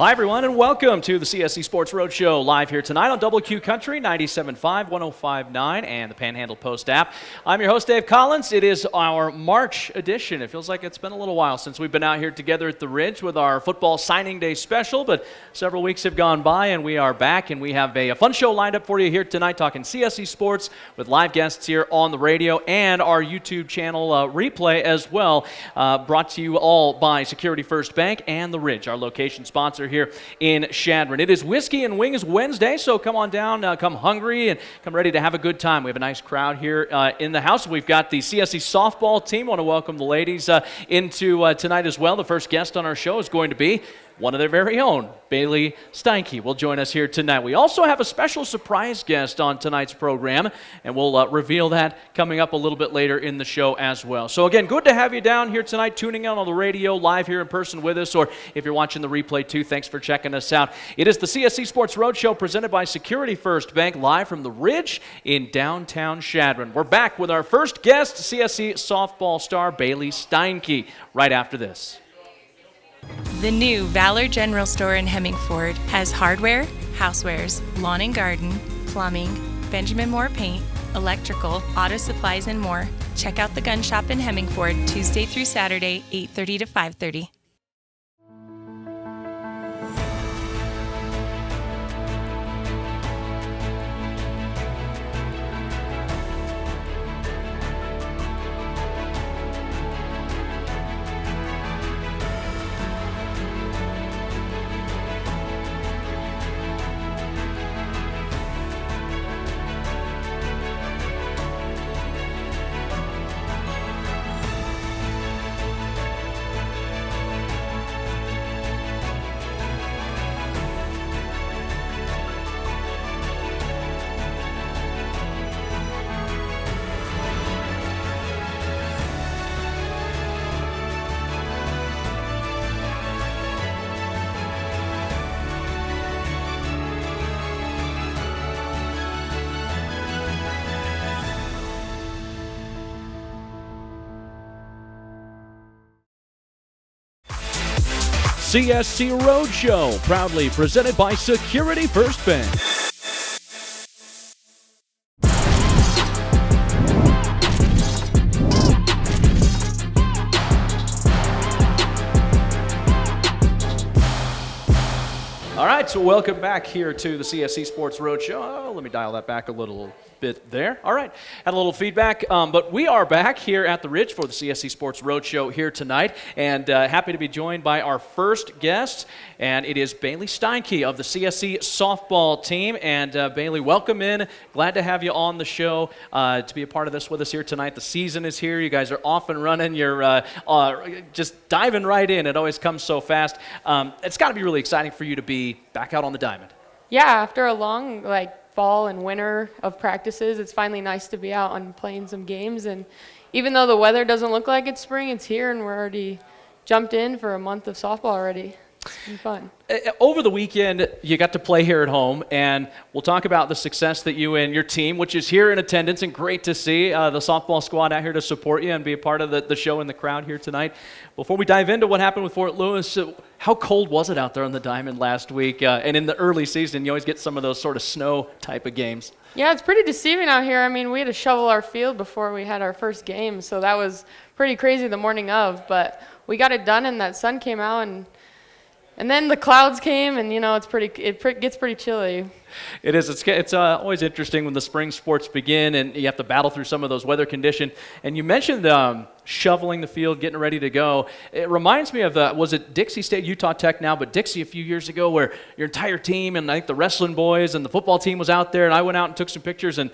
Hi, everyone, and welcome to the CSC Sports Road Show live here tonight on WQ Country 97.5, 105.9, and the Panhandle Post app. I'm your host, Dave Collins. It is our March edition. It feels like it's been a little while since we've been out here together at the Ridge with our football signing day special, but several weeks have gone by, and we are back, and we have a fun show lined up for you here tonight, talking CSC Sports with live guests here on the radio and our YouTube channel replay as well, brought to you all by Security First Bank and the Ridge, our location sponsor here in Chadron. It is Whiskey and Wings Wednesday, so come on down, come hungry, and come ready to have a good time. We have a nice crowd here in the house. We've got the CSC softball team. I want to welcome the ladies into tonight as well. The first guest on our show is going to be one of their very own, Bailey Steinke, will join us here tonight. We also have a special surprise guest on tonight's program, and we'll reveal that coming up a little bit later in the show as well. So again, good to have you down here tonight, tuning in on the radio, live here in person with us, or if you're watching the replay too, thanks for checking us out. It is the CSC Sports Roadshow presented by Security First Bank, live from the Ridge in downtown Chadron. We're back with our first guest, CSC softball star Bailey Steinke, right after this. The new Valor General Store in Hemingford has hardware, housewares, lawn and garden, plumbing, Benjamin Moore paint, electrical, auto supplies, and more. Check out the gun shop in Hemingford Tuesday through Saturday, 8:30 to 5:30. CSC Rd Show, proudly presented by Security First Bank. All right, so welcome back here to the CSC Sports Road Show. Oh, let me dial that back a little bit there. All right, had a little feedback, but we are back here at the Ridge for the CSC Sports Road Show here tonight, and happy to be joined by our first guest, and it is Bailey Steinke of the CSC softball team. And Bailey, welcome in. Glad to have you on the show to be a part of this with us here tonight. The season is here. You guys are off and running. You're just diving right in. It always comes so fast. It's got to be really exciting for you to be back out on the diamond. Yeah, after a long fall and winter of practices, it's finally nice to be out and playing some games. And even though the weather doesn't look like it's spring, it's here, and we're already jumped in for a month of softball already. It's been fun. Over the weekend, you got to play here at home, and we'll talk about the success that you and your team, which is here in attendance, and great to see the softball squad out here to support you and be a part of the show and the crowd here tonight. Before we dive into what happened with Fort Lewis, how cold was it out there on the diamond last week? And in the early season, you always get some of those sort of snow type of games. Yeah, it's pretty deceiving out here. I mean, we had to shovel our field before we had our first game, so that was pretty crazy the morning of, but we got it done, and that sun came out, and then the clouds came, and it gets pretty chilly. It is. It's always interesting when the spring sports begin and you have to battle through some of those weather conditions. And you mentioned shoveling the field, getting ready to go. It reminds me of, was it Dixie State, Utah Tech now, but Dixie a few years ago, where your entire team and I think the wrestling boys and the football team was out there, and I went out and took some pictures, and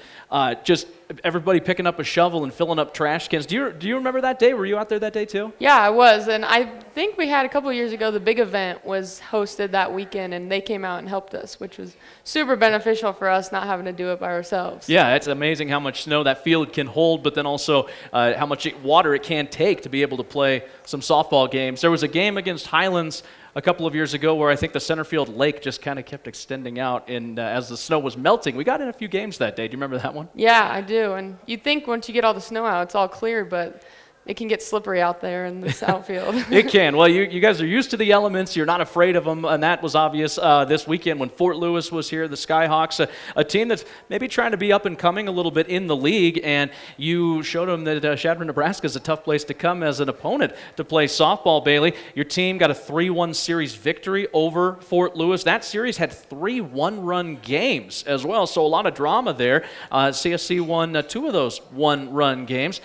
just everybody picking up a shovel and filling up trash cans. Do you remember that day? Were you out there that day too? Yeah, I was. And I think we had a couple of years ago, the big event was hosted that weekend, and they came out and helped us, which was super beneficial for us not having to do it by ourselves. Yeah, it's amazing how much snow that field can hold, but then also how much water it can take to be able to play some softball games. There was a game against Highlands a couple of years ago where I think the center field lake just kind of kept extending out, and as the snow was melting, we got in a few games that day. Do you remember that one? Yeah, I do. And you'd think once you get all the snow out, it's all clear, but it can get slippery out there in this outfield. It can. Well, you guys are used to the elements. You're not afraid of them, and that was obvious this weekend when Fort Lewis was here, the Skyhawks, a team that's maybe trying to be up and coming a little bit in the league, and you showed them that Chadron, Nebraska is a tough place to come as an opponent to play softball, Bailey. Your team got a 3-1 series victory over Fort Lewis. That series had 3 one-run games as well, so a lot of drama there. CSC won 2 of those one-run games.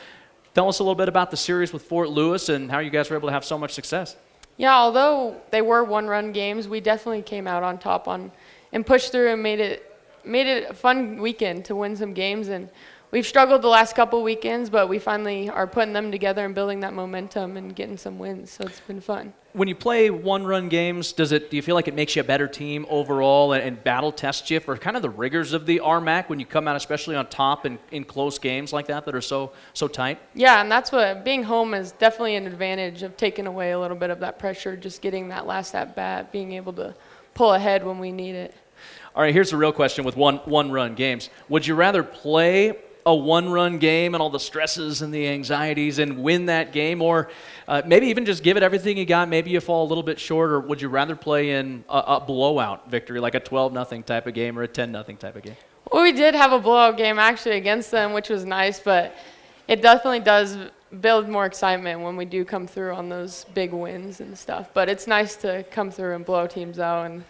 Tell us a little bit about the series with Fort Lewis and how you guys were able to have so much success. Yeah, although they were one-run games, we definitely came out on top and pushed through and made it a fun weekend to win some games. And we've struggled the last couple weekends, but we finally are putting them together and building that momentum and getting some wins. So it's been fun. When you play one-run games, do you feel like it makes you a better team overall and battle tests you for kind of the rigors of the RMAC when you come out, especially on top in close games like that are so tight? Yeah, and that's what being home is definitely an advantage of taking away a little bit of that pressure, just getting that last at bat, being able to pull ahead when we need it. All right, here's the real question with one-run games. Would you rather play a one-run game and all the stresses and the anxieties and win that game, or maybe even just give it everything you got, maybe you fall a little bit short, or would you rather play in a blowout victory, like a 12-0 type of game or a 10-0 type of game? Well, we did have a blowout game actually against them, which was nice, but it definitely does build more excitement when we do come through on those big wins and stuff. But it's nice to come through and blow teams out, and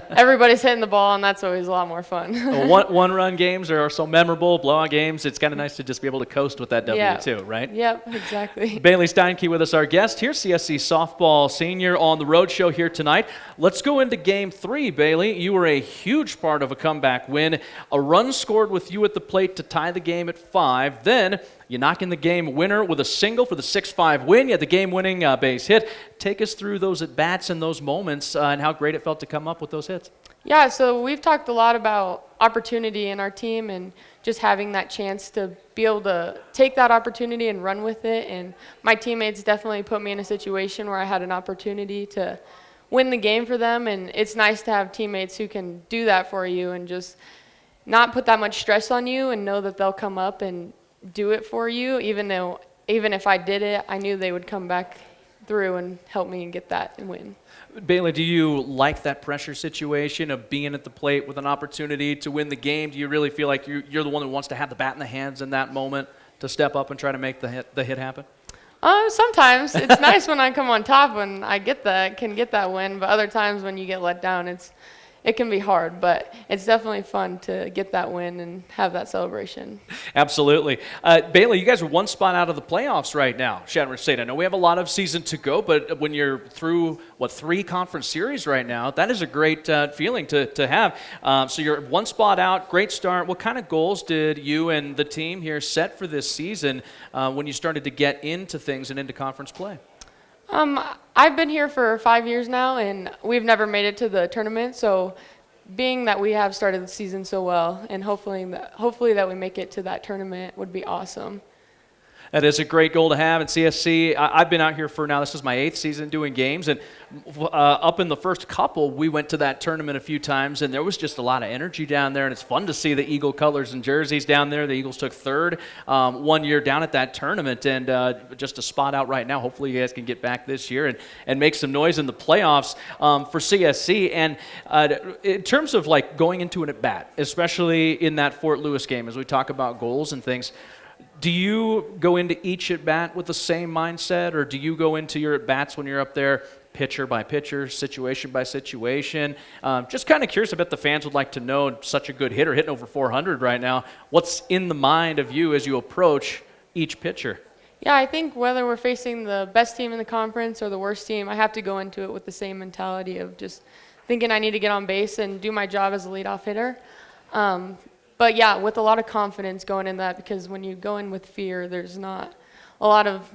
everybody's hitting the ball, and that's always a lot more fun. One-run games are so memorable. Blowout games, it's kind of nice to just be able to coast with that W too, right? Yep, exactly. Bailey Steinke with us, our guest here, CSC softball senior on the road show here tonight. Let's go into Game 3, Bailey. You were a huge part of a comeback win. A run scored with you at the plate to tie the game at 5. Then you knock in the game winner with a single for the 6-5 win. You had the game-winning base hit. Take us through those at-bats and those moments and how great it felt to come up with those hits. Yeah, so we've talked a lot about opportunity in our team and just having that chance to be able to take that opportunity and run with it. And my teammates definitely put me in a situation where I had an opportunity to win the game for them. And it's nice to have teammates who can do that for you and just not put that much stress on you and know that they'll come up and do it for you. Even if I did it, I knew they would come back through and help me and get that and win. Bailey, do you like that pressure situation of being at the plate with an opportunity to win the game? Do you really feel like you're the one who wants to have the bat in the hands in that moment to step up and try to make the hit happen? Sometimes. It's nice when I come on top and I can get that win, but other times when you get let down, it can be hard, but it's definitely fun to get that win and have that celebration. Absolutely. Bailey, you guys are one spot out of the playoffs right now, Chadron State. I know we have a lot of season to go, but when you're through, 3 conference series right now, that is a great feeling to have. So you're one spot out, great start. What kind of goals did you and the team here set for this season when you started to get into things and into conference play? I've been here for 5 years now, and we've never made it to the tournament. So, being that we have started the season so well, and hopefully that we make it to that tournament would be awesome. That is a great goal to have in CSC. I've been out here for now, this is my 8th season doing games, and up in the first couple, we went to that tournament a few times, and there was just a lot of energy down there, and it's fun to see the Eagle colors and jerseys down there. The Eagles took 3rd one year down at that tournament, and just a spot out right now. Hopefully you guys can get back this year and make some noise in the playoffs for CSC. And in terms of like going into an at-bat, especially in that Fort Lewis game, as we talk about goals and things, do you go into each at-bat with the same mindset, or do you go into your at-bats when you're up there pitcher by pitcher, situation by situation? Just kind of curious. I bet the fans would like to know, such a good hitter, hitting over 400 right now, what's in the mind of you as you approach each pitcher? Yeah, I think whether we're facing the best team in the conference or the worst team, I have to go into it with the same mentality of just thinking I need to get on base and do my job as a leadoff hitter. But yeah, with a lot of confidence going in that, because when you go in with fear, there's not a lot of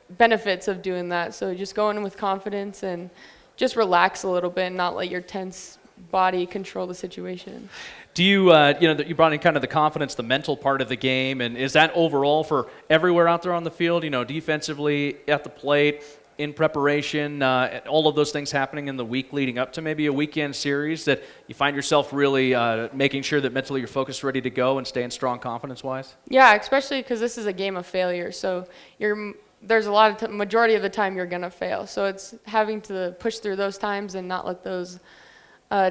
benefits of doing that. So just go in with confidence and just relax a little bit and not let your tense body control the situation. Do you, you brought in kind of the confidence, the mental part of the game, and is that overall for everywhere out there on the field, defensively, at the plate, in preparation, all of those things happening in the week leading up to maybe a weekend series, that you find yourself really making sure that mentally you're focused, ready to go, and staying strong confidence-wise? Yeah, especially because this is a game of failure. So you're there's a lot of majority of the time you're gonna fail. So it's having to push through those times and not let those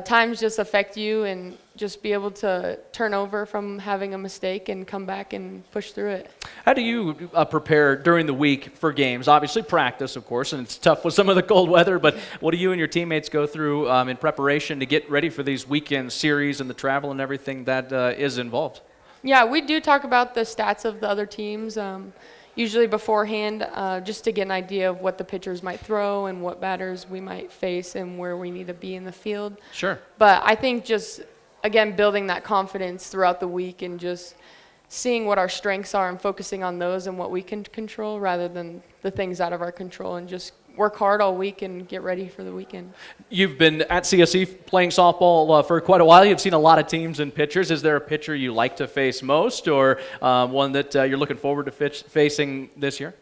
times just affect you, and just be able to turn over from having a mistake and come back and push through it. How do you prepare during the week for games? Obviously practice, of course, and it's tough with some of the cold weather, but what do you and your teammates go through in preparation to get ready for these weekend series and the travel and everything that is involved? Yeah, we do talk about the stats of the other teams, usually beforehand, just to get an idea of what the pitchers might throw and what batters we might face and where we need to be in the field. Sure. But I think just, again, building that confidence throughout the week and just seeing what our strengths are and focusing on those and what we can control rather than the things out of our control, and just work hard all week and get ready for the weekend. You've been at CSC playing softball for quite a while. You've seen a lot of teams and pitchers. Is there a pitcher you like to face most, or one that you're looking forward to facing this year?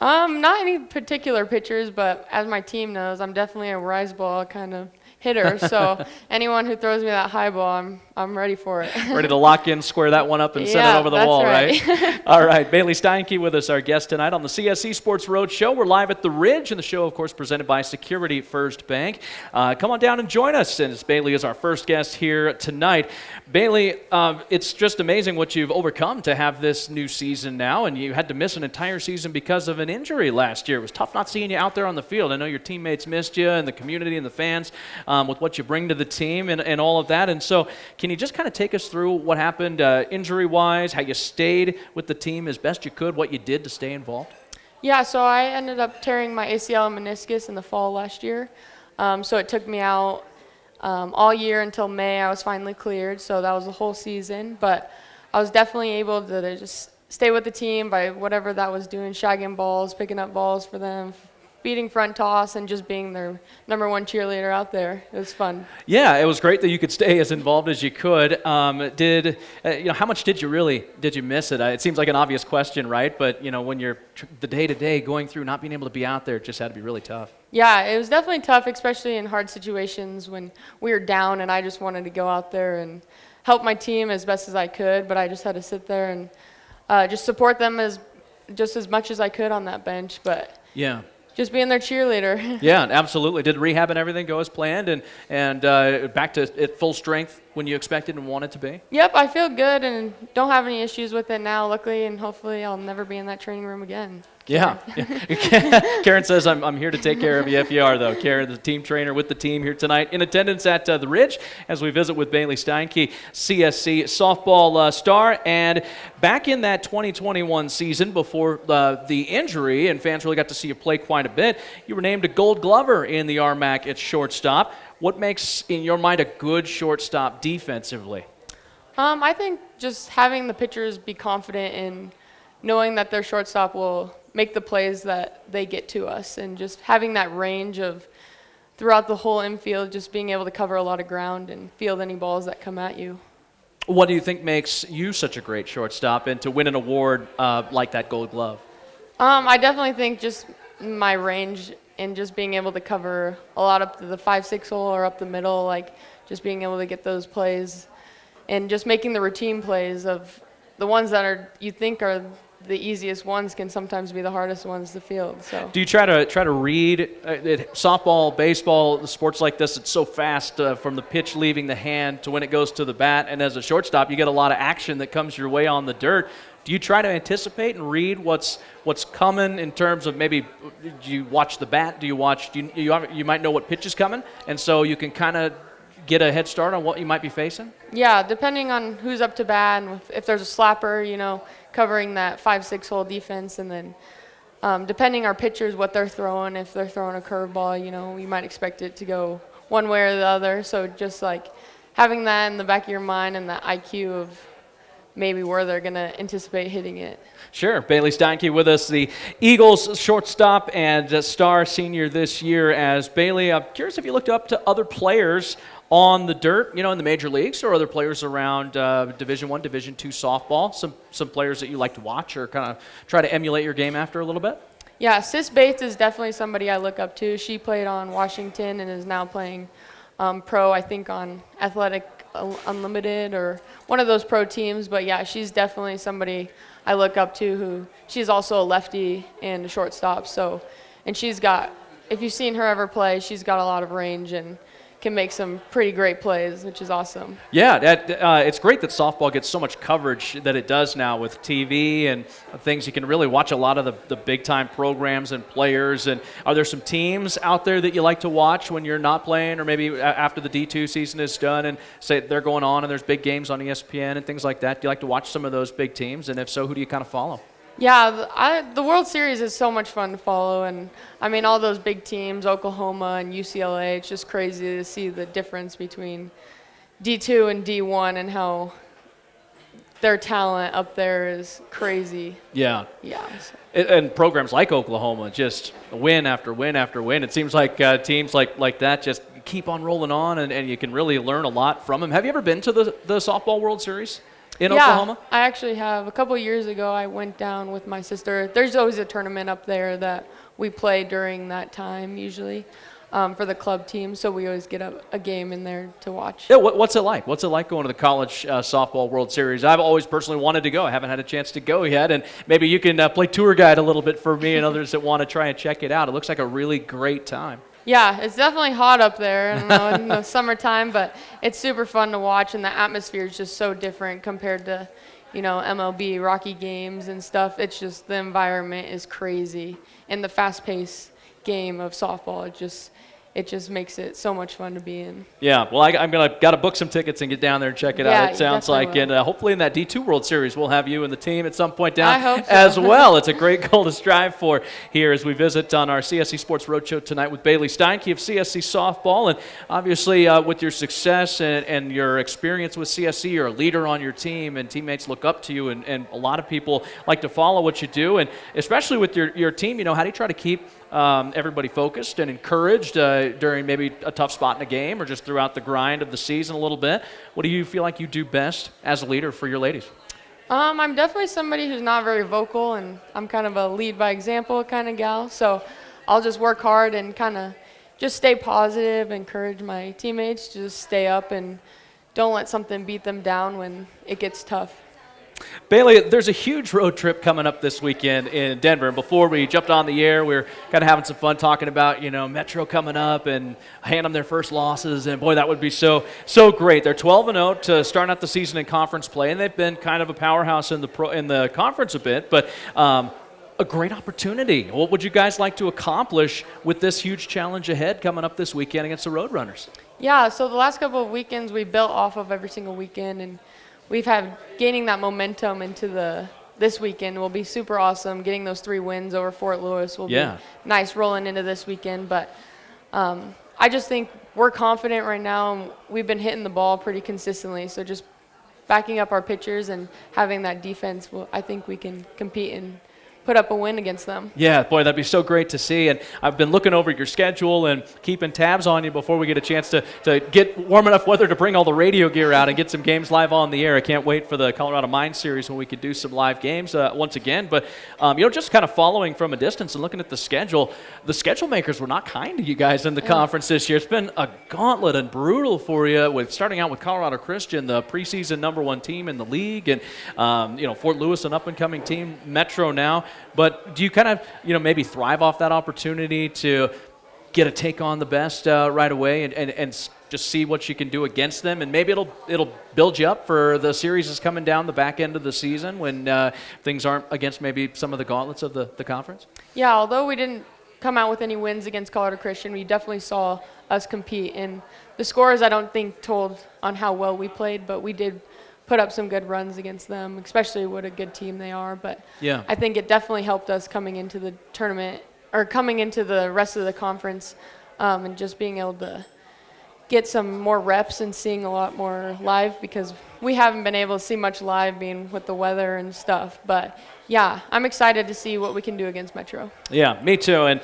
Not any particular pitchers, but as my team knows, I'm definitely a rise ball kind of hitter. So anyone who throws me that high ball, I'm ready for it. Ready to lock in, square that one up, and send it over the wall, right? All right, Bailey Steinke with us, our guest tonight on the CSC Sports Road Show. We're live at the Ridge, and the show, of course, presented by Security First Bank. Come on down and join us, since Bailey is our first guest here tonight. Bailey, it's just amazing what you've overcome to have this new season now, and you had to miss an entire season because of an injury last year. It was tough not seeing you out there on the field. I know your teammates missed you, and the community and the fans, with what you bring to the team and all of that. And so can you just kind of take us through what happened injury-wise, how you stayed with the team as best you could, what you did to stay involved? Yeah, so I ended up tearing my ACL and meniscus in the fall last year. So it took me out all year until May. I was finally cleared, so that was the whole season. But I was definitely able to just stay with the team by whatever that was doing, shagging balls, picking up balls for them, beating front toss, and just being their number one cheerleader out there. It was fun. Yeah, it was great that you could stay as involved as you could. How much did you miss it? It seems like an obvious question, right? But when you're the day-to-day going through not being able to be out there, it just had to be really tough. Yeah, it was definitely tough, especially in hard situations when we were down and I just wanted to go out there and help my team as best as I could, but I just had to sit there and just support them as much as I could on that bench. But yeah, just being their cheerleader. Yeah, absolutely. Did rehab and everything go as planned, and back to at full strength when you expected and wanted to be? Yep, I feel good and don't have any issues with it now, luckily, and hopefully I'll never be in that training room again. Yeah. Karen says, I'm here to take care of you if you are, though. Karen, the team trainer with the team here tonight, in attendance at the Ridge as we visit with Bailey Steinke, CSC softball star. And back in that 2021 season before the injury, and fans really got to see you play quite a bit, you were named a Gold Glover in the RMAC at shortstop. What makes, in your mind, a good shortstop defensively? I think just having the pitchers be confident in knowing that their shortstop will make the plays that they get to us, and just having that range of throughout the whole infield, just being able to cover a lot of ground and field any balls that come at you. What do you think makes you such a great shortstop, and to win an award like that Gold Glove? I definitely think just my range and just being able to cover a lot up to the 5-6 hole or up the middle, like just being able to get those plays and just making the routine plays of the ones that you think are the easiest ones can sometimes be the hardest ones to field. So do you try to read softball, baseball, sports like this? It's so fast from the pitch leaving the hand to when it goes to the bat, and as a shortstop, you get a lot of action that comes your way on the dirt. Do you try to anticipate and read what's coming in terms of maybe do you watch the bat? Do you watch? You might know what pitch is coming, and so you can kind of get a head start on what you might be facing? Yeah, depending on who's up to bat, and if there's a slapper, covering that 5-6 hole defense, and then depending our pitchers, what they're throwing. If they're throwing a curveball, you might expect it to go one way or the other. So just like having that in the back of your mind and that IQ of maybe where they're going to anticipate hitting it. Sure. Bailey Steinke with us, the Eagles shortstop and star senior this year. As Bailey, I'm curious if you looked up to other players on the dirt, in the major leagues, or other players around Division I, Division II softball, some players that you like to watch or kind of try to emulate your game after a little bit? Yeah, Sis Bates is definitely somebody I look up to. She played on Washington and is now playing pro, I think, on Athletic Unlimited or one of those pro teams. But yeah, she's definitely somebody I look up to. Who she's also a lefty and a shortstop. So, and she's got, if you've seen her ever play, she's got a lot of range and can make some pretty great plays, which is awesome. Yeah, it's great that softball gets so much coverage that it does now with TV and things. You can really watch a lot of the big-time programs and players. And are there some teams out there that you like to watch when you're not playing, or maybe after the D2 season is done and say they're going on and there's big games on ESPN and things like that? Do you like to watch some of those big teams? And if so, who do you kind of follow? Yeah, the World Series is so much fun to follow, and I mean all those big teams, Oklahoma and UCLA. It's just crazy to see the difference between D2 and D1 and how their talent up there is crazy. Yeah. Yeah. And programs like Oklahoma, just win after win after win. It seems like teams like that just keep on rolling on, and you can really learn a lot from them. Have you ever been to the Softball World Series in Oklahoma? I actually have. A couple years ago, I went down with my sister. There's always a tournament up there that we play during that time, usually, for the club team. So we always get a game in there to watch. Yeah, what's it like? What's it like going to the College Softball World Series? I've always personally wanted to go. I haven't had a chance to go yet, and maybe you can play tour guide a little bit for me and others that want to try and check it out. It looks like a really great time. Yeah, it's definitely hot up there in the summertime, but it's super fun to watch, and the atmosphere is just so different compared to, MLB, Rocky games and stuff. It's just the environment is crazy, and the fast-paced game of softball, it just makes it so much fun to be in. Yeah, well, I'm got to book some tickets and get down there and check it out. It sounds like, will. And hopefully in that D2 World Series, we'll have you and the team at some point down I hope so. as well. It's a great goal to strive for here as we visit on our CSC Sports Roadshow tonight with Bailey Steinke of CSC Softball. And obviously, with your success and your experience with CSC, you're a leader on your team, and teammates look up to you, and a lot of people like to follow what you do. And especially with your team, how do you try to keep everybody focused and encouraged during maybe a tough spot in a game or just throughout the grind of the season a little bit? What do you feel like you do best as a leader for your ladies? I'm definitely somebody who's not very vocal, and I'm kind of a lead by example kind of gal. So I'll just work hard and kind of just stay positive, encourage my teammates to just stay up and don't let something beat them down when it gets tough. Bailey, there's a huge road trip coming up this weekend in Denver. And before we jumped on the air, we were kind of having some fun talking about, Metro coming up and hand them their first losses. And boy, that would be so great. They're 12-0 to start out the season in conference play, and they've been kind of a powerhouse in the conference a bit. But a great opportunity. What would you guys like to accomplish with this huge challenge ahead coming up this weekend against the Roadrunners? Yeah, so the last couple of weekends we built off of every single weekend, and we've had gaining that momentum into this weekend will be super awesome. Getting those 3 wins over Fort Lewis will be nice rolling into this weekend. But I just think we're confident right now, and we've been hitting the ball pretty consistently. So just backing up our pitchers and having that defense, I think we can compete and put up a win against them. Yeah, boy, that'd be so great to see. And I've been looking over your schedule and keeping tabs on you before we get a chance to get warm enough weather to bring all the radio gear out and get some games live on the air. I can't wait for the Colorado Mines series when we could do some live games once again. But, just kind of following from a distance and looking at the schedule makers were not kind to you guys in the conference this year. It's been a gauntlet and brutal for you, with starting out with Colorado Christian, the preseason #1 team in the league, and, Fort Lewis, an up-and-coming team, Metro now. But do you kind of, maybe thrive off that opportunity to get a take on the best right away and just see what you can do against them? And maybe it'll build you up for the series is coming down the back end of the season when things aren't against maybe some of the gauntlets of the conference? Yeah, although we didn't come out with any wins against Colorado Christian, we definitely saw us compete. And the scores I don't think told on how well we played, but we did put up some good runs against them, especially what a good team they are. But yeah, I think it definitely helped us coming into the tournament or coming into the rest of the conference, and just being able to get some more reps and seeing a lot more live, because we haven't been able to see much live being with the weather and stuff. But yeah, I'm excited to see what we can do against Metro. Yeah, me too. And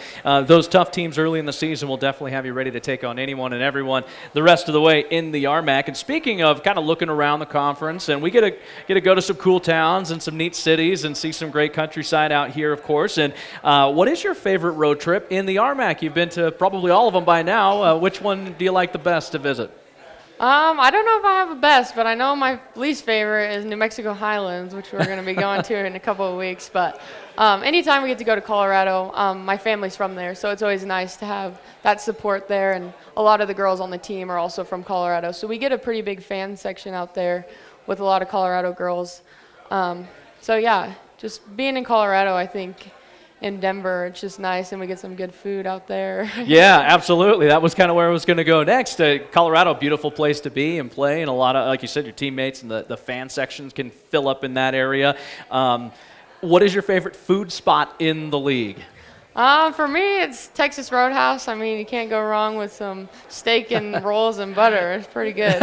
those tough teams early in the season will definitely have you ready to take on anyone and everyone the rest of the way in the RMAC. And speaking of kind of looking around the conference, and we get to go to some cool towns and some neat cities and see some great countryside out here, of course. And what is your favorite road trip in the RMAC? You've been to probably all of them by now. Which one do you like the best to visit? I don't know if I have a best, but I know my least favorite is New Mexico Highlands, which we're going to be going to in a couple of weeks. But anytime we get to go to Colorado, my family's from there, so it's always nice to have that support there. And a lot of the girls on the team are also from Colorado, so we get a pretty big fan section out there with a lot of Colorado girls. So yeah, just being in Colorado, I think, in Denver, it's just nice, and we get some good food out there. Yeah, absolutely. That was kind of where I was going to go next. Colorado, beautiful place to be and play, and a lot of, like you said, your teammates and the fan sections can fill up in that area. What is your favorite food spot in the league? For me, it's Texas Roadhouse. I mean, you can't go wrong with some steak and rolls and butter. It's pretty good.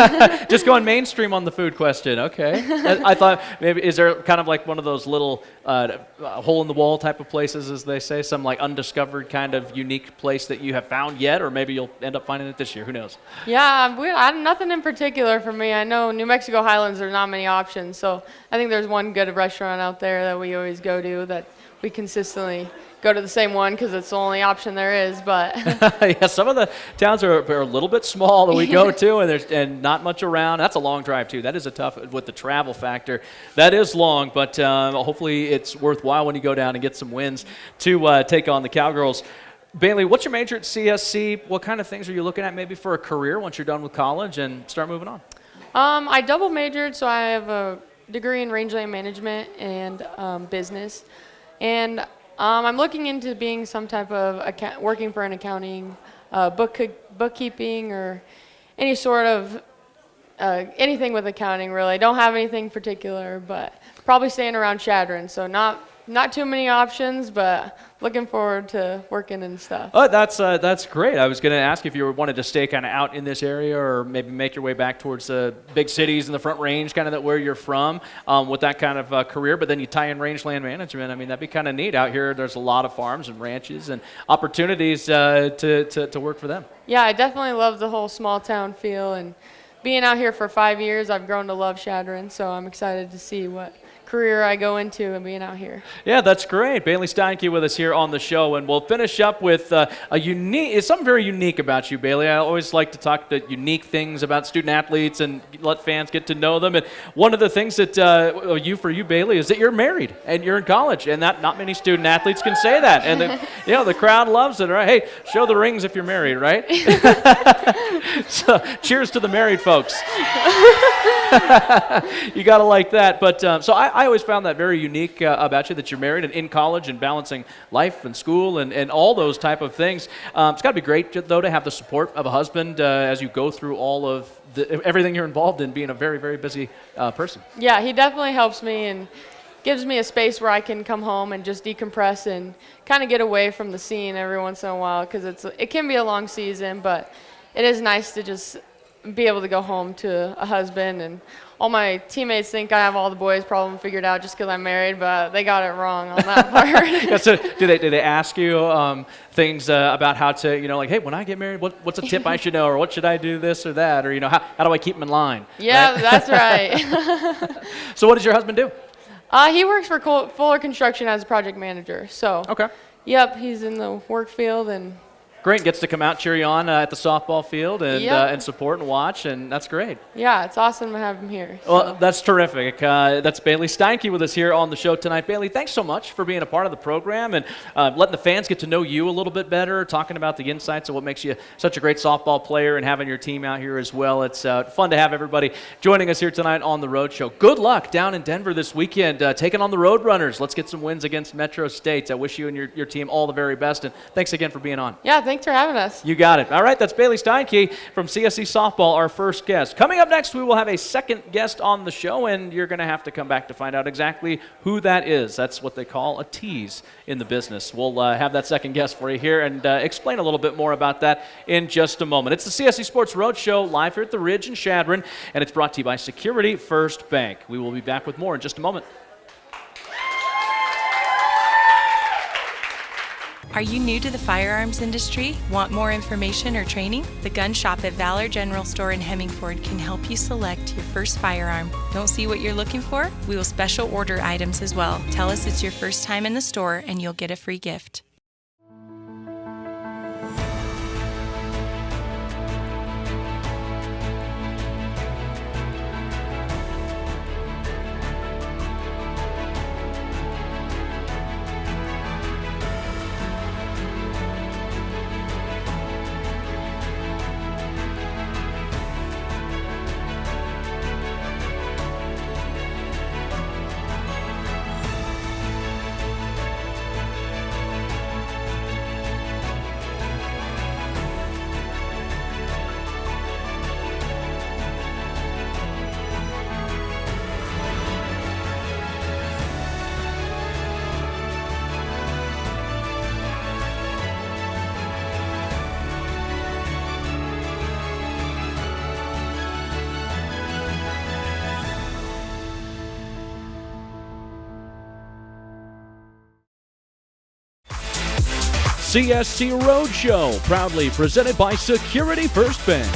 Just going mainstream on the food question. Okay. I thought maybe, is there kind of like one of those little hole-in-the-wall type of places, as they say, some like undiscovered kind of unique place that you have found yet, or maybe you'll end up finding it this year? Who knows? Yeah, nothing in particular for me. I know New Mexico Highlands, there's not many options, so I think there's one good restaurant out there that we always go to that we consistently go to the same one because it's the only option there is. But yeah, some of the towns are a little bit small that we go to, and not much around. That's a long drive too. That is a tough with the travel factor. That is long, but hopefully it's worthwhile when you go down and get some wins to take on the Cowgirls. Bailey, what's your major at CSC? What kind of things are you looking at maybe for a career once you're done with college and start moving on? I double majored, so I have a degree in rangeland management and business. And I'm looking into being some type of working for an accounting, bookkeeping, or any sort of anything with accounting, really. I don't have anything particular, but probably staying around Chadron. So not too many options, but looking forward to working and stuff. Oh, that's great. I was going to ask if you wanted to stay kind of out in this area, or maybe make your way back towards the big cities in the Front Range, kind of that where you're from, with that kind of career. But then you tie in rangeland management. I mean, that'd be kind of neat out here. There's a lot of farms and ranches and opportunities to work for them. Yeah, I definitely love the whole small town feel, and being out here for 5 years, I've grown to love Chadron. So I'm excited to see what career I go into and being out here. Yeah, that's great. Bailey Steinke with us here on the show, and we'll finish up with it's something very unique about you, Bailey. I always like to talk the unique things about student athletes and let fans get to know them. And one of the things that for you, Bailey, is that you're married and you're in college, and not many student athletes can say that. And the crowd loves it, right? Hey, show the rings if you're married, right? So, cheers to the married folks. You gotta like that. But so I always found that very unique about you, that you're married and in college and balancing life and school and all those type of things. It's got to be great, though, to have the support of a husband as you go through all of everything you're involved in, being a very, very busy person. Yeah, he definitely helps me and gives me a space where I can come home and just decompress and kind of get away from the scene every once in a while, because it can be a long season, but it is nice to just be able to go home to a husband. And all my teammates think I have all the boys' problem figured out just because I'm married, but they got it wrong on that part. Yeah, so do they ask you things about how to, like, hey, when I get married, what's a tip I should know, or what should I do, this or that, or how do I keep them in line? Yeah, right? That's right. So what does your husband do? He works for Fuller Construction as a project manager. So okay. Yep, he's in the work field and. Great, gets to come out, cheer you on at the softball field and support and watch, and that's great. Yeah, it's awesome to have him here. So. Well, that's terrific. That's Bailey Steinke with us here on the show tonight. Bailey, thanks so much for being a part of the program and letting the fans get to know you a little bit better, talking about the insights of what makes you such a great softball player and having your team out here as well. It's fun to have everybody joining us here tonight on the Road Show. Good luck down in Denver this weekend, taking on the Roadrunners. Let's get some wins against Metro State. I wish you and your team all the very best, and thanks again for being on. Yeah, thanks for having us. You got it. All right, that's Bailey Steinke from CSC Softball, our first guest. Coming up next, we will have a second guest on the show, and you're going to have to come back to find out exactly who that is. That's what they call a tease in the business. We'll have that second guest for you here and explain a little bit more about that in just a moment. It's the CSC Sports Road Show live here at the Ridge in Chadron, and it's brought to you by Security First Bank. We will be back with more in just a moment. Are you new to the firearms industry? Want more information or training? The gun shop at Valor General Store in Hemmingford can help you select your first firearm. Don't see what you're looking for? We will special order items as well. Tell us it's your first time in the store and you'll get a free gift. CSC Rd Show, proudly presented by Security First Bank.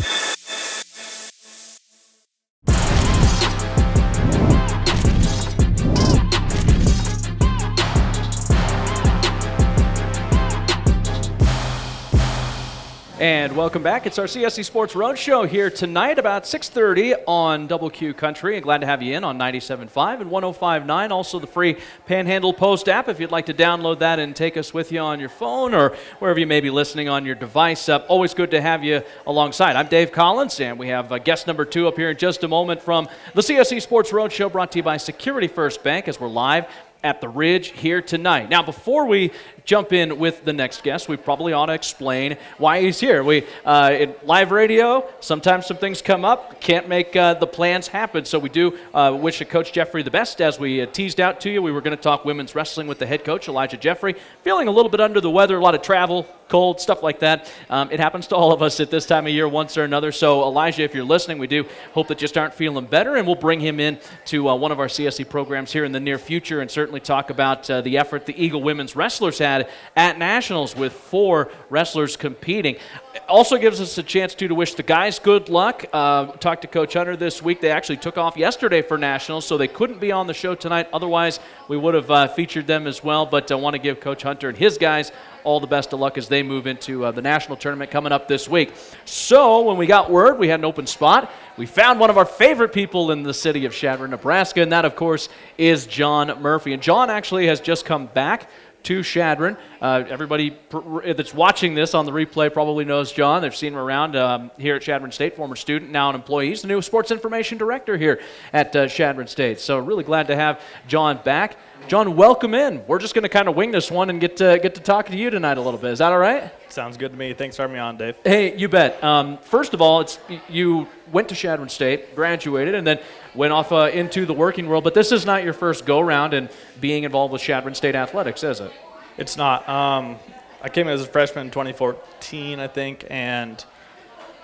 And welcome back. It's our CSC Sports Road Show here tonight about 6:30 on Double Q Country. And glad to have you in on 97.5 and 105.9. Also the free Panhandle Post app if you'd like to download that and take us with you on your phone or wherever you may be listening on your device. Always good to have you alongside. I'm Dave Collins, and we have guest number 2 up here in just a moment from the CSC Sports Road Show, brought to you by Security First Bank, as we're live at the Ridge here tonight. Now, before we jump in with the next guest, we probably ought to explain why he's here. In live radio, sometimes some things come up, can't make the plans happen, so we do wish Coach Jeffrey the best. As we teased out to you, we were going to talk women's wrestling with the head coach, Elijah Jeffrey, feeling a little bit under the weather, a lot of travel, cold, stuff like that. It happens to all of us at this time of year once or another, so Elijah, if you're listening, we do hope that you just aren't feeling better, and we'll bring him in to one of our CSC programs here in the near future and certainly talk about the effort the Eagle women's wrestlers had at Nationals with 4 wrestlers competing. It also gives us a chance to wish the guys good luck. Talked to Coach Hunter this week. They actually took off yesterday for Nationals, so they couldn't be on the show tonight. Otherwise, we would have featured them as well, but I want to give Coach Hunter and his guys all the best of luck as they move into the national tournament coming up this week. So when we got word we had an open spot, we found one of our favorite people in the city of Chadron, Nebraska, and that, of course, is John Murphy. And John actually has just come back to Chadron. Everybody that's watching this on the replay probably knows John. They've seen him around here at Chadron State, former student, now an employee. He's the new sports information director here at Chadron State. So really glad to have John back. John, welcome in. We're just going to kind of wing this one and get to talk to you tonight a little bit. Is that all right? Sounds good to me. Thanks for having me on, Dave. Hey, you bet. First of all, you went to Chadron State, graduated, and then went off into the working world. But this is not your first go-round in being involved with Chadron State athletics, is it? It's not. I came as a freshman in 2014, I think, and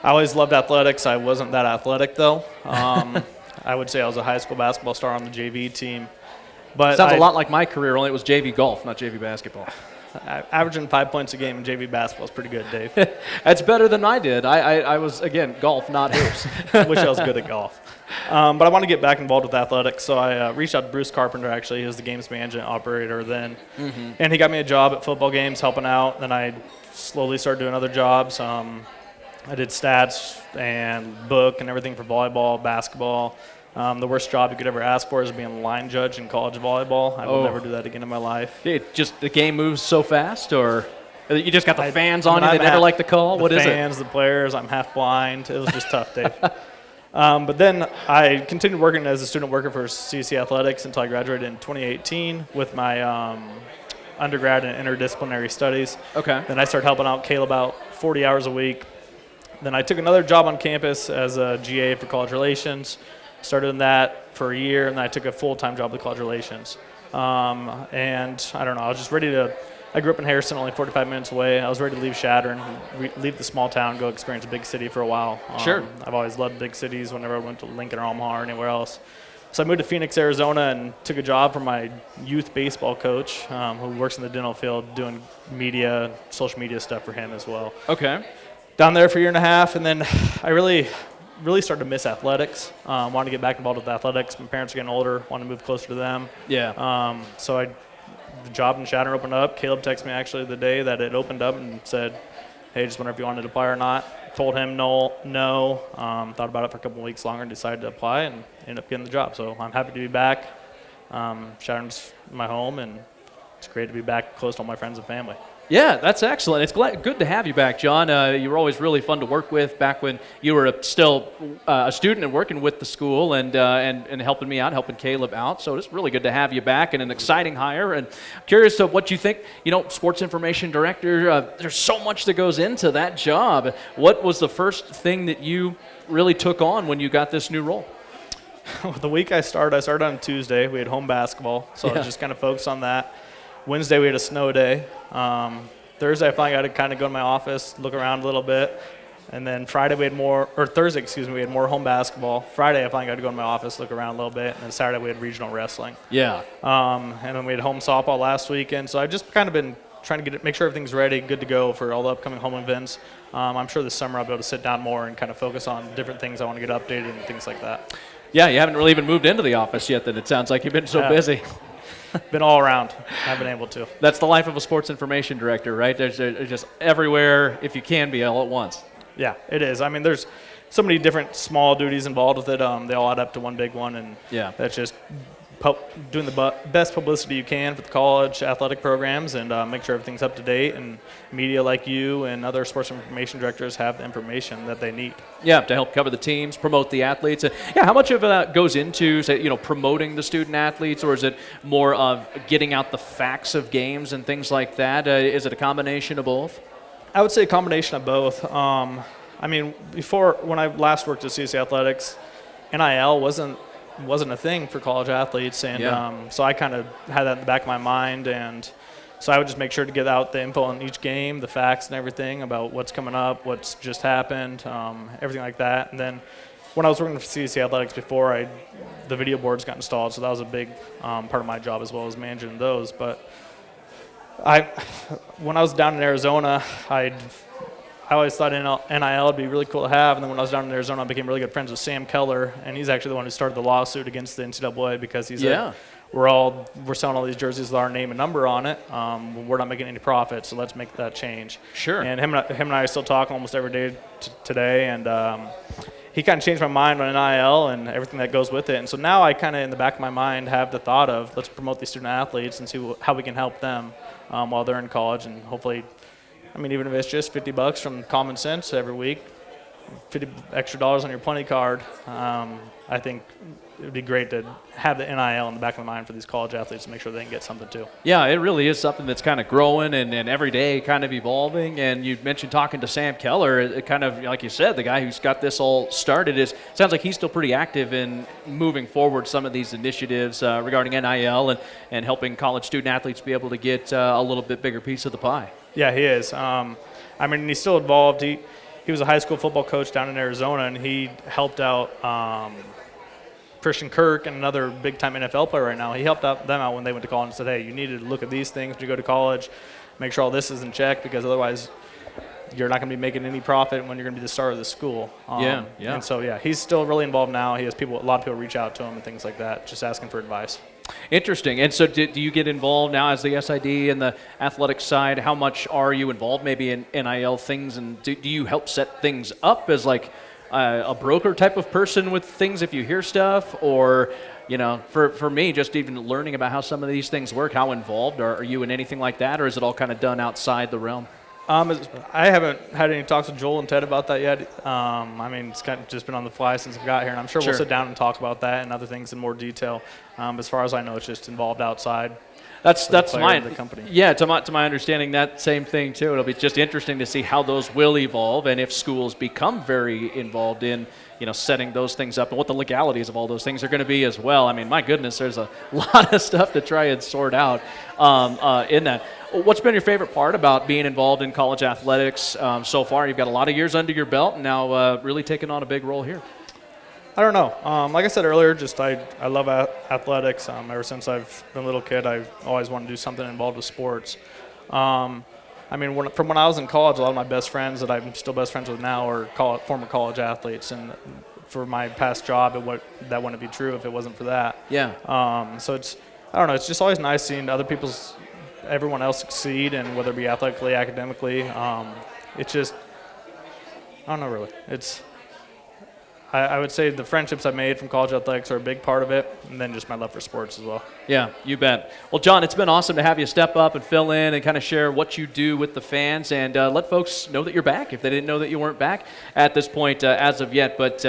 I always loved athletics. I wasn't that athletic, though. I would say I was a high school basketball star on the JV team. But sounds a lot like my career, only it was JV golf, not JV basketball. Averaging 5 points a game in JV basketball is pretty good, Dave. That's better than I did. I was, again, golf, not hoops. Wish I was good at golf. But I want to get back involved with athletics, so I reached out to Bruce Carpenter, actually. He was the games management operator then. Mm-hmm. And he got me a job at football games helping out. Then I slowly started doing other jobs. I did stats and book and everything for volleyball, basketball. The worst job you could ever ask for is being a line judge in college volleyball. I will never do that again in my life. The game moves so fast, or you just got the fans on you, they never like the call? What is it? The fans, the players, I'm half blind. It was just tough, Dave. But then I continued working as a student worker for CSC Athletics until I graduated in 2018 with my undergrad in interdisciplinary studies. Okay. Then I started helping out Caleb about 40 hours a week. Then I took another job on campus as a GA for college relations. Started in that for a year, and then I took a full-time job with college relations. And I don't know, I was just ready to – I grew up in Harrison, only 45 minutes away. I was ready to leave Chadron, leave the small town, go experience a big city for a while. Sure. I've always loved big cities whenever I went to Lincoln or Omaha or anywhere else. So I moved to Phoenix, Arizona, and took a job for my youth baseball coach, who works in the dental field, doing media, social media stuff for him as well. Okay. Down there for a year and a half, and then I really started to miss athletics. Wanted to get back involved with athletics. My parents are getting older, wanted to move closer to them. Yeah. So the job in Chadron opened up. Caleb texted me actually the day that it opened up and said, hey, just wonder if you wanted to apply or not. Told him no. Thought about it for a couple of weeks longer and decided to apply and ended up getting the job. So I'm happy to be back. Chadron's my home, and it's great to be back close to all my friends and family. Yeah, that's excellent. It's good to have you back, John. You were always really fun to work with back when you were still a student and working with the school and helping me out, helping Caleb out. So it's really good to have you back and an exciting hire. And curious of what you think, sports information director, there's so much that goes into that job. What was the first thing that you really took on when you got this new role? The week I started on Tuesday. We had home basketball, so I was just kind of focused on that. Wednesday we had a snow day. Thursday I finally got to kind of go to my office, look around a little bit. And then Thursday, we had more home basketball. Friday I finally got to go to my office, look around a little bit. And then Saturday we had regional wrestling. Yeah. And then we had home softball last weekend. So I've just kind of been trying to make sure everything's ready, good to go for all the upcoming home events. I'm sure this summer I'll be able to sit down more and kind of focus on different things I want to get updated and things like that. Yeah, you haven't really even moved into the office yet then. It sounds like you've been so busy. Been all around. Haven't been able to. That's the life of a sports information director, right? There's just everywhere if you can be all at once. Yeah, it is. I mean, there's so many different small duties involved with it. They all add up to one big one, and that's just doing the best publicity you can for the college athletic programs and make sure everything's up to date, and media like you and other sports information directors have the information that they need. Yeah, to help cover the teams, promote the athletes. How much of that goes into, say, promoting the student athletes, or is it more of getting out the facts of games and things like that? Is it a combination of both? I would say a combination of both. I mean, before, when I last worked at CSC Athletics, NIL wasn't a thing for college athletes, and so I kind of had that in the back of my mind, and so I would just make sure to get out the info on each game, the facts and everything about what's coming up, what's just happened, everything like that. And then when I was working for CSC Athletics before, the video boards got installed, so that was a big part of my job as well as managing those. But when I was down in Arizona, I always thought NIL would be really cool to have, and then when I was down in Arizona, I became really good friends with Sam Keller, and he's actually the one who started the lawsuit against the NCAA because he said, we're selling all these jerseys with our name and number on it. We're not making any profit, so let's make that change. Sure. And him and I still talk almost every day today, and he kind of changed my mind on NIL and everything that goes with it. And so now I kind of, in the back of my mind, have the thought of let's promote these student athletes and see how we can help them while they're in college, and hopefully, I mean, even if it's just $50 from Common Sense every week, $50 extra on your Plenty card, I think it would be great to have the NIL in the back of my mind for these college athletes to make sure they can get something too. Yeah, it really is something that's kind of growing and every day kind of evolving. And you mentioned talking to Sam Keller, it kind of, like you said, the guy who's got this all started, sounds like he's still pretty active in moving forward some of these initiatives regarding NIL and helping college student athletes be able to get a little bit bigger piece of the pie. Yeah, he is. I mean, he's still involved. He was a high school football coach down in Arizona, and he helped out Christian Kirk and another big-time NFL player right now. He helped them out when they went to college and said, hey, you need to look at these things when you go to college, make sure all this is in check, because otherwise you're not going to be making any profit when you're going to be the star of the school. And so, he's still really involved now. He has a lot of people reach out to him and things like that, just asking for advice. Interesting. And so do you get involved now as the SID and the athletic side? How much are you involved maybe in NIL things? And do you help set things up as like a broker type of person with things if you hear stuff? Or, for me, just even learning about how some of these things work, how involved are you in anything like that? Or is it all kind of done outside the realm? I haven't had any talks with Joel and Ted about that yet. I mean, it's kind of just been on the fly since I got here, and I'm sure we'll sit down and talk about that and other things in more detail. As far as I know, it's just involved outside. That's my the company. Yeah, to my understanding, that same thing too. It'll be just interesting to see how those will evolve, and if schools become very involved in setting those things up, and what the legalities of all those things are going to be as well. I mean, my goodness, there's a lot of stuff to try and sort out in that. What's been your favorite part about being involved in college athletics so far? You've got a lot of years under your belt, and now really taking on a big role here. I don't know. Like I said earlier, just I love athletics. Ever since I've been a little kid, I've always wanted to do something involved with sports. I mean, from when I was in college, a lot of my best friends that I'm still best friends with now are former college athletes. And for my past job, that wouldn't be true if it wasn't for that. Yeah. So I don't know. It's just always nice seeing everyone else succeed, and whether it be athletically, academically. It's just, I don't know really. I would say the friendships I've made from college athletics are a big part of it, and then just my love for sports as well. Yeah, you bet. Well, John, it's been awesome to have you step up and fill in and kind of share what you do with the fans, and let folks know that you're back if they didn't know that you weren't back at this point as of yet. But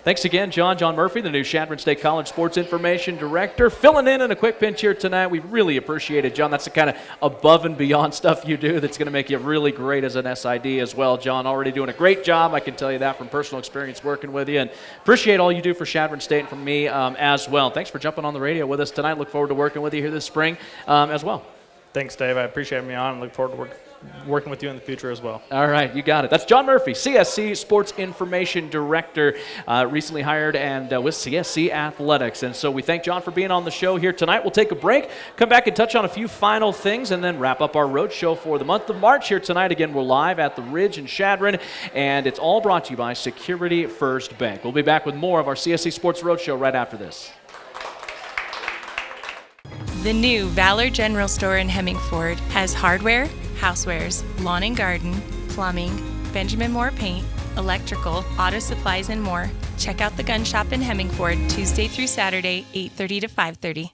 thanks again, John Murphy, the new Chadron State College Sports Information Director, filling in a quick pinch here tonight. We really appreciate it, John. That's the kind of above and beyond stuff you do that's going to make you really great as an SID as well. John, already doing a great job. I can tell you that from personal experience working with you, and appreciate all you do for Chadron State and from me as well. Thanks for jumping on the radio with us tonight. Look forward to working with you here this spring as well. Thanks, Dave. I appreciate having me on and look forward to working. working with you in the future as well. All right, you got it. That's John Murphy, CSC Sports Information Director, recently hired and with CSC Athletics. And so we thank John for being on the show here tonight. We'll take a break, come back and touch on a few final things, and then wrap up our road show for the month of March here tonight. Again, we're live at the Ridge in Chadron, and it's all brought to you by Security First Bank. We'll be back with more of our CSC Sports Road Show right after this. The new Valor General Store in Hemmingford has hardware, housewares, lawn and garden, plumbing, Benjamin Moore paint, electrical, auto supplies, and more. Check out the gun shop in Hemmingford Tuesday through Saturday, 8:30 to 5:30.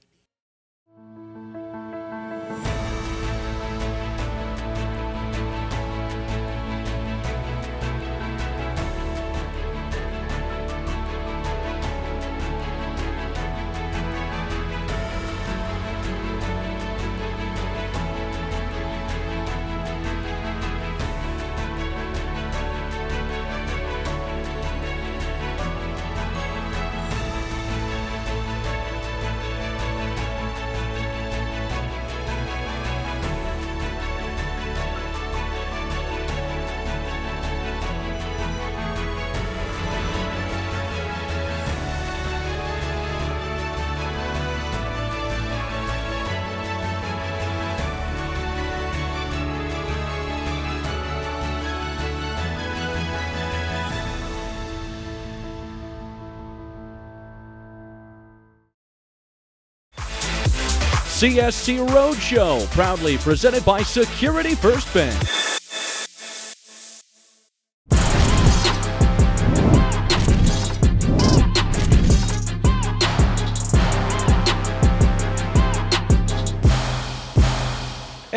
CSC Rd Show, proudly presented by Security First Bank.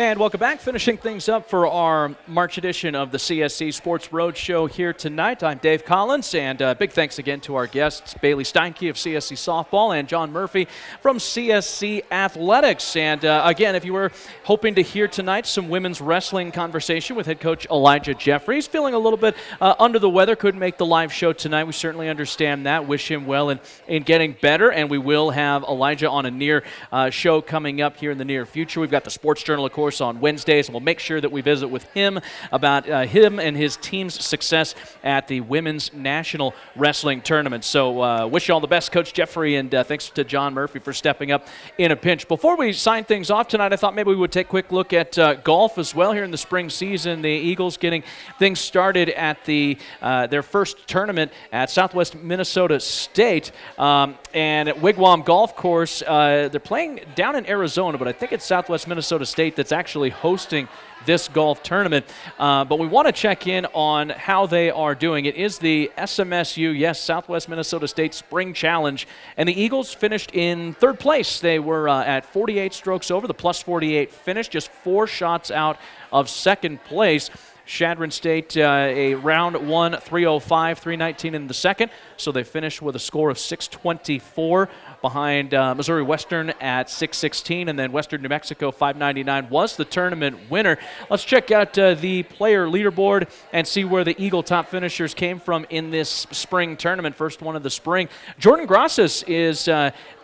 And welcome back. Finishing things up for our March edition of the CSC Sports Road Show here tonight. I'm Dave Collins, and big thanks again to our guests, Bailey Steinke of CSC Softball and John Murphy from CSC Athletics. And again, if you were hoping to hear tonight some women's wrestling conversation with head coach Elijah Jeffries, feeling a little bit under the weather, couldn't make the live show tonight. We certainly understand that. Wish him well in getting better, and we will have Elijah on a near show coming up here in the near future. We've got the Sports Journal, of course, on Wednesdays, and we'll make sure that we visit with him about him and his team's success at the Women's National Wrestling Tournament. So wish you all the best, Coach Jeffrey, and thanks to John Murphy for stepping up in a pinch. Before we sign things off tonight, I thought maybe we would take a quick look at golf as well here in the spring season. The Eagles getting things started at their first tournament at Southwest Minnesota State, and at Wigwam Golf Course. They're playing down in Arizona, but I think it's Southwest Minnesota State that's actually hosting this golf tournament. But we want to check in on how they are doing. It is the SMSU, yes, Southwest Minnesota State Spring Challenge, and the Eagles finished in third place. They were at 48 strokes over, the plus 48 finish, just 4 shots out of second place. Chadron State, a round one, 305, 319 in the second, so they finished with a score of 624 behind Missouri Western at 616, and then Western New Mexico 599 was the tournament winner. Let's check out the player leaderboard and see where the Eagle top finishers came from in this spring tournament, first one of the spring. Jordan Grasses is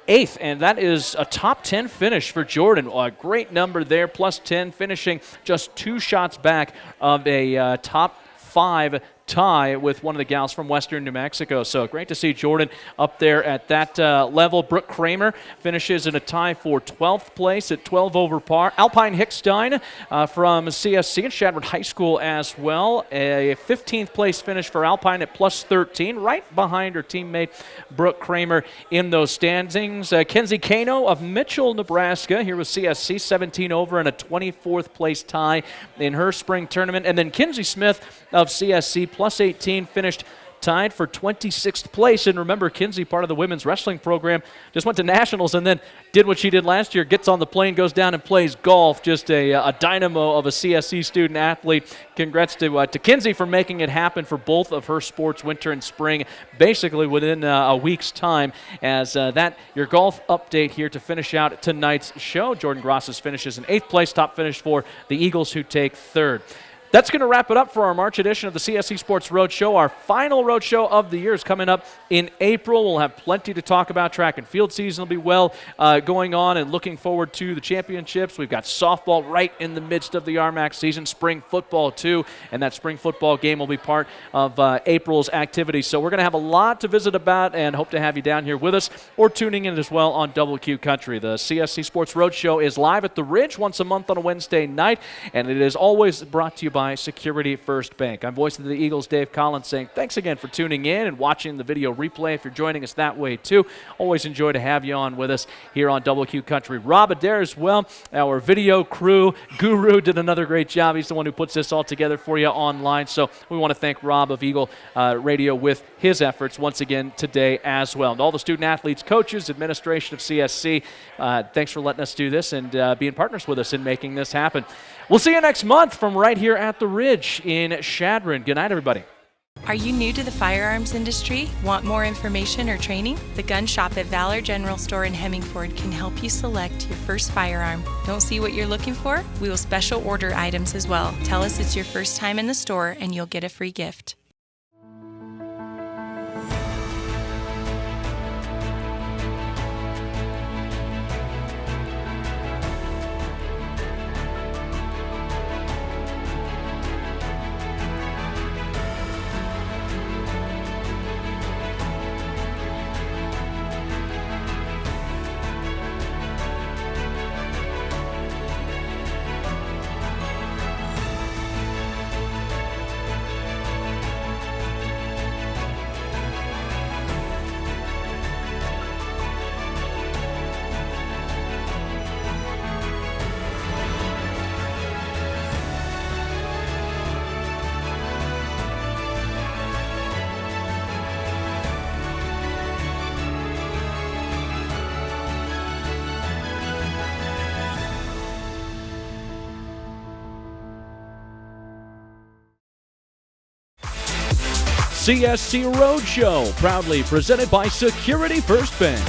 8th, and that is a top 10 finish for Jordan. A great number there, plus 10, finishing just 2 shots back of a top 5 tie with one of the gals from Western New Mexico. So great to see Jordan up there at that level. Brooke Kramer finishes in a tie for 12th place at 12 over par. Alpine Hickstein from CSC and Chadron High School as well. A 15th place finish for Alpine at plus 13, right behind her teammate Brooke Kramer in those standings. Kenzie Kano of Mitchell, Nebraska, here with CSC, 17 over and a 24th place tie in her spring tournament. And then Kinsey Smith of CSC, plus 18, finished tied for 26th place. And remember, Kinsey, part of the women's wrestling program, just went to nationals and then did what she did last year, gets on the plane, goes down and plays golf. Just a dynamo of a CSC student athlete. Congrats to Kinsey for making it happen for both of her sports, winter and spring, basically within a week's time. As that, your golf update here to finish out tonight's show. Jordan Grasses finishes in 8th place, top finish for the Eagles, who take 3rd. That's going to wrap it up for our March edition of the CSC Sports Roadshow. Our final roadshow of the year is coming up in April. We'll have plenty to talk about. Track and field season will be well going on, and looking forward to the championships. We've got softball right in the midst of the RMAC season, spring football too, and that spring football game will be part of April's activities. So we're going to have a lot to visit about and hope to have you down here with us or tuning in as well on WQ Country. The CSC Sports Roadshow is live at the Ridge once a month on a Wednesday night, and it is always brought to you by Security First Bank. I'm voice of the Eagles, Dave Collins, saying thanks again for tuning in and watching the video replay if you're joining us that way too. Always enjoy to have you on with us here on WQ Country. Rob Adair as well, our video crew guru, did another great job. He's the one who puts this all together for you online, so we want to thank Rob of Eagle Radio with his efforts once again today as well. And all the student athletes, coaches, administration of CSC, thanks for letting us do this and being partners with us in making this happen. We'll see you next month from right here at the Ridge in Chadron. Good night, everybody. Are you new to the firearms industry? Want more information or training? The gun shop at Valor General Store in Hemmingford can help you select your first firearm. Don't see what you're looking for? We will special order items as well. Tell us it's your first time in the store and you'll get a free gift. CSC Rd Show, proudly presented by Security First Bank.